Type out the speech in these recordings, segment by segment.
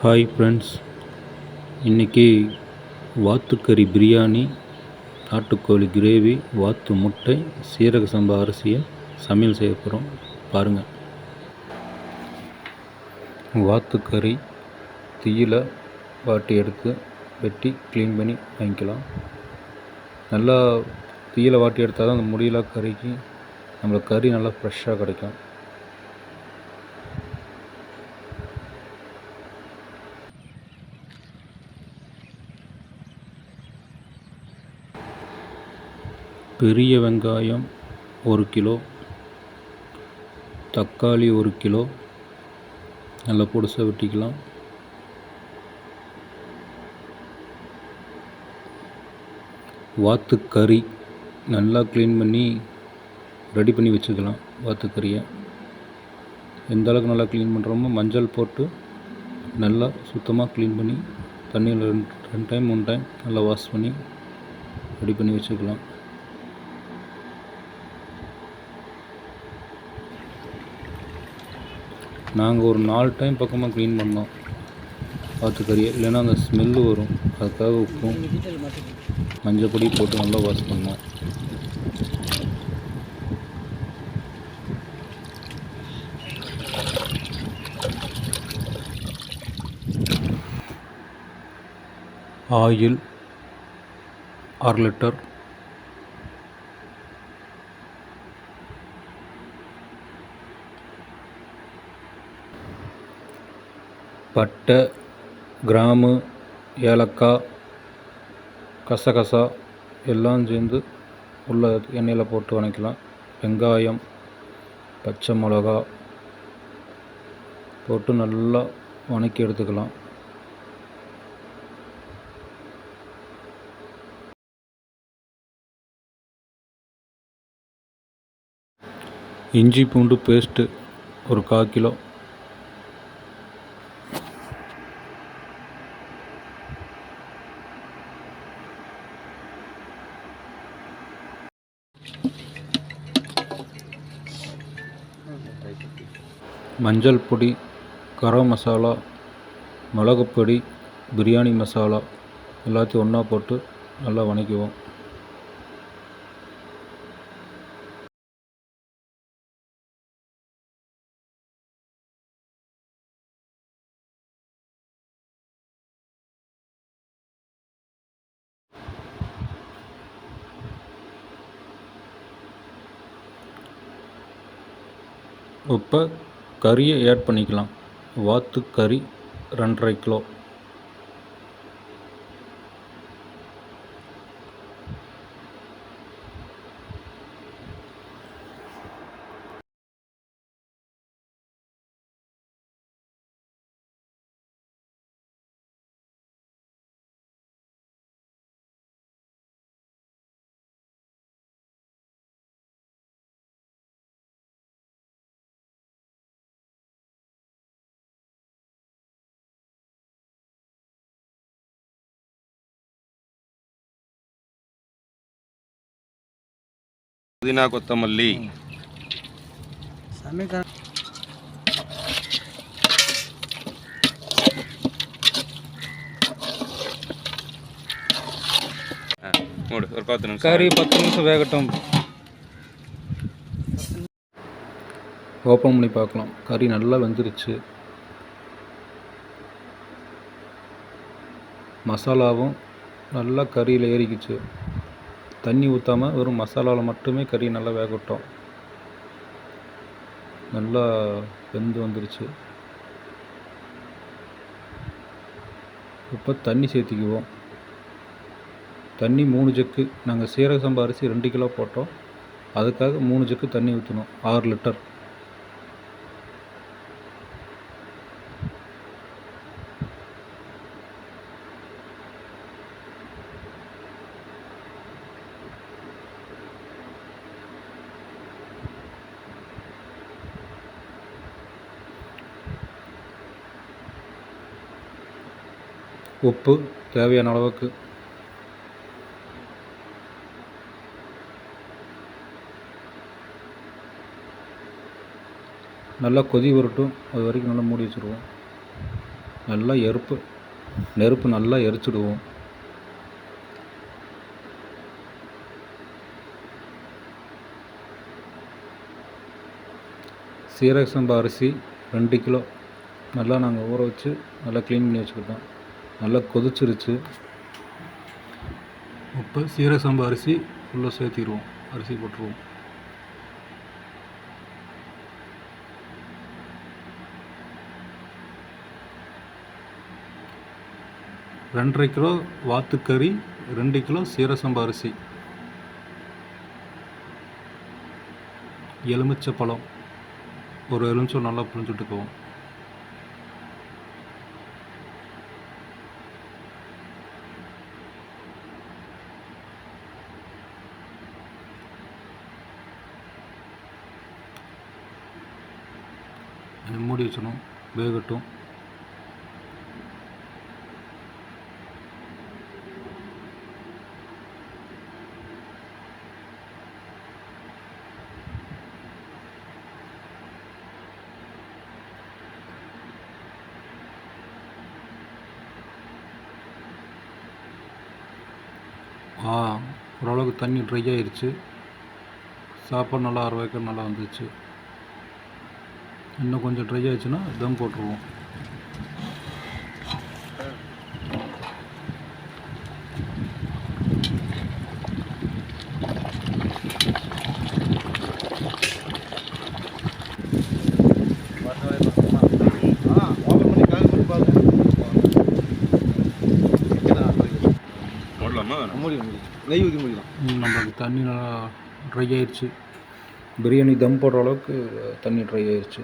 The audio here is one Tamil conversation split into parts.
ஹாய் ஃப்ரெண்ட்ஸ், இன்றைக்கி வாத்துக்கறி பிரியாணி, நாட்டுக்கோழி கிரேவி, வாத்து முட்டை, சீரக சம்பா அரிசியை சமையல் செய்ய போகிறோம். பாருங்கள். வாத்துக்கறி தீயில வாட்டி எடுத்து வெட்டி க்ளீன் பண்ணி வாங்கிக்கலாம். நல்லா தீயில வாட்டி எடுத்தால் தான் அந்த முடியெல்லாம் கறிக்கு நம்மளுக்கு கறி நல்லா ஃப்ரெஷ்ஷாக கிடைக்கும். பெரிய வெங்காயம் 1 கிலோ, தக்காளி 1 கிலோ நல்லா பொடிசாக வெட்டிக்கலாம். வாத்துக்கறி நல்லா க்ளீன் பண்ணி ரெடி பண்ணி வச்சுக்கலாம். வாத்துக்கறியை எந்த அளவுக்கு நல்லா க்ளீன் பண்ணுறோமோ மஞ்சள் போட்டு நல்லா சுத்தமாக க்ளீன் பண்ணி தண்ணியில் 2 டைம் 3 டைம் நல்லா வாஷ் பண்ணி ரெடி பண்ணி வச்சுக்கலாம். நாங்கள் ஒரு 4 டைம் பக்கமாக க்ளீன் பண்ணோம் வாத்துக்கறியை, இல்லைன்னா அந்த ஸ்மெல்லு வரும். அதுக்காக உப்பும் மஞ்சள் பொடி போட்டு நல்லா வாஷ் பண்ணோம். ஆயில் 1/2 லிட்டர், பட்டை, கிராம்பு, ஏலக்காய், கசகசா எல்லாம் சேர்ந்து உள்ள எண்ணெயில் போட்டு வதக்கலாம். வெங்காயம், பச்சை மிளகா போட்டு நல்லா வதக்கி எடுத்துக்கலாம். இஞ்சி பூண்டு பேஸ்ட்டு ஒரு 1/4 கிலோ, மஞ்சள் பொடி, கரம் மசாலா, மிளகுப்பொடி, பிரியாணி மசாலா எல்லாத்தையும் ஒன்றா போட்டு நல்லா வதக்குவோம். இப்போ கறியை ஆட் பண்ணிக்கலாம். வாத்துக்கறி 2.5 கிலோ, புதினா, கொத்தமல்லி, ஒரு 10 நிமிஷம் கறி 10 நிமிஷம் வேகட்டும். ஓப்பன் பண்ணி பார்க்கலாம். கறி நல்லா வெந்துருச்சு. மசாலாவும் நல்லா கறியில் ஏறிக்குச்சு. தண்ணி ஊற்றாமல் வெறும் மசாலாவில் மட்டுமே கறி நல்லா வேகட்டும். நல்லா வெந்து வந்துருச்சு. இப்போ தண்ணி சேர்த்திக்குவோம். தண்ணி 3 ஜக்கு. நாங்கள் சீரக சம்பா அரிசி 2 கிலோ போட்டோம், அதுக்காக 3 ஜக்கு தண்ணி ஊற்றணும். 6 லிட்டர். உப்பு தேவையான அளவுக்கு. நல்லா கொதி வரட்டும். அது வரைக்கும் நல்லா மூடி வச்சுருவோம். நல்லா நெருப்பு நல்லா எரிச்சிடுவோம். சீரக சம்பா அரிசி 2 கிலோ நல்லா நாங்கள் ஊற வச்சு நல்லா க்ளீன் பண்ணி வச்சுக்கிட்டோம். நல்லா கொதிச்சிருச்சு. இப்போ சீரக சம்பா அரிசி உள்ளே சேர்த்திடுவோம். அரிசி போட்டுருவோம். ரெண்டரை கிலோ வாத்துக்கறி, 2 கிலோ சீரக சம்பா அரிசி, எலுமிச்சை பழம், ஒரு எலுமிச்சம் நல்லா புழிஞ்சுட்டுக்குவோம். மூடி வச்சணும், வேகட்டும். ஓரளவுக்கு தண்ணி ட்ரை ஆயிடுச்சு. சாப்பாடு நல்லா அரைவேக்க நல்லா வந்துச்சு. இன்னும் கொஞ்சம் ட்ரை ஆயிடுச்சுன்னா தம் போட்டுருவோம். நெய் ஊற்றி முடியலாம். நம்மளுக்கு தண்ணி நல்லா ட்ரை ஆயிடுச்சு. பிரியாணி தம் போடுற அளவுக்கு தண்ணி ட்ரை ஆயிடுச்சு.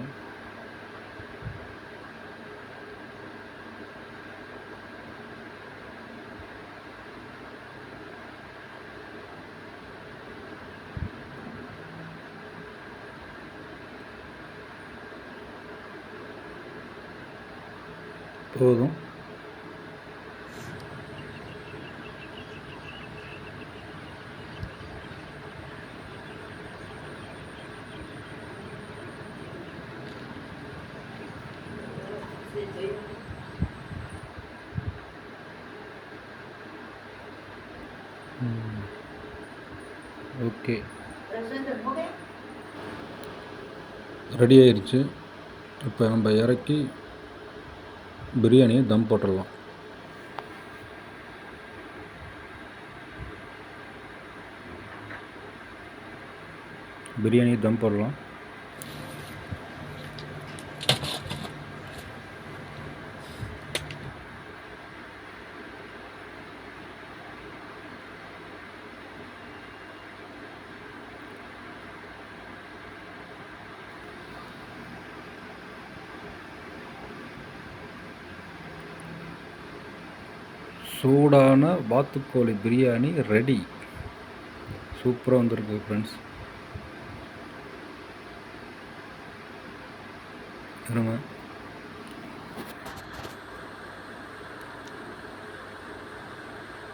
போதும். ஓகே, ரெடி ஆயிடுச்சு. இப்போ நம்ம இறக்கி பிரியாணியை தம் போட்டுடலாம். பிரியாணியை தம் போடலாம். சூடான வாத்துக்கோழி பிரியாணி ரெடி. சூப்பராக வந்திருக்கு ஃப்ரெண்ட்ஸ்.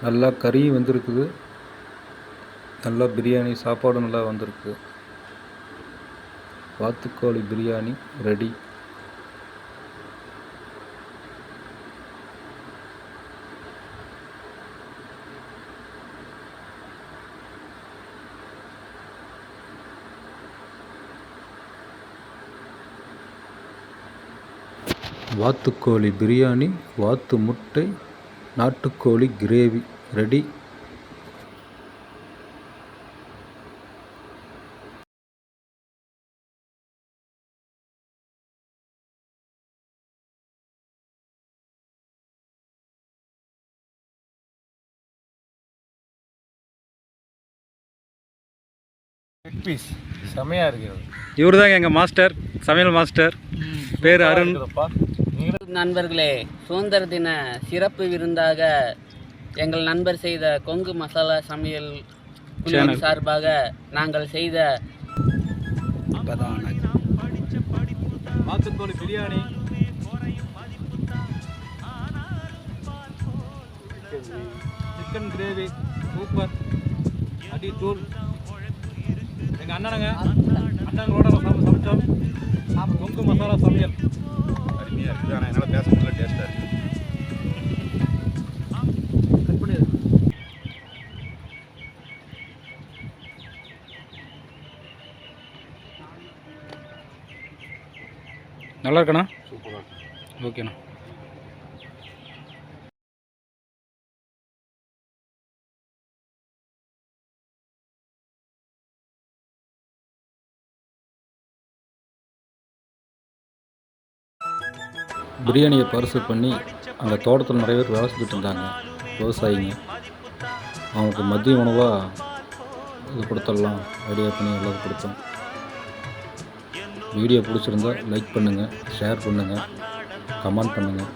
நல்லா கறி வந்திருக்குது. நல்லா பிரியாணி சாப்பாடும் நல்லா வந்திருக்கு. வாத்துக்கோழி பிரியாணி ரெடி. வாத்துக்கோழி பிரியாணி, வாத்து முட்டை, நாட்டுக்கோழி கிரேவி ரெடி. பீஸ் செமையாக இருக்குது. இவர் தாங்க எங்கள் மாஸ்டர், சமையல் மாஸ்டர். பேர் அருண். நண்பர்களே, சுதந்திர தின சிறப்பு விருந்தாக எங்கள் நண்பர் செய்த கொங்கு மசாலா சமையல் குழுவின் சார்பாக நாங்கள் செய்த வாத்துக்கோழி பிரியாணி, சிக்கன் கிரேவி சூப்பர் அடி தூள். எங்கள் அண்ணங்களோட சமைச்சோம் கொங்கு மசாலா சமையல். அருமையாக இருக்குது. ஆனால் என்னால் பேச முடியல. டேஸ்ட்டாக இருக்குது. கட் பண்ணி நல்லா இருக்கண்ணா? சூப்பராக இருக்குது. ஓகேண்ணா. பிரியாணியை பார்சல் பண்ணி அங்கே தோட்டத்தில் நிறைய பேர் வேலை செஞ்சுட்டு இருந்தாங்க, விவசாயிங்க. அவங்களுக்கு மதிய உணவாக இது கொடுத்துடலாம் ஐடியா பண்ணி எல்லாரும் கொடுத்தோம். வீடியோ பிடிச்சிருந்தா லைக் பண்ணுங்கள், ஷேர் பண்ணுங்கள், கமெண்ட் பண்ணுங்கள்.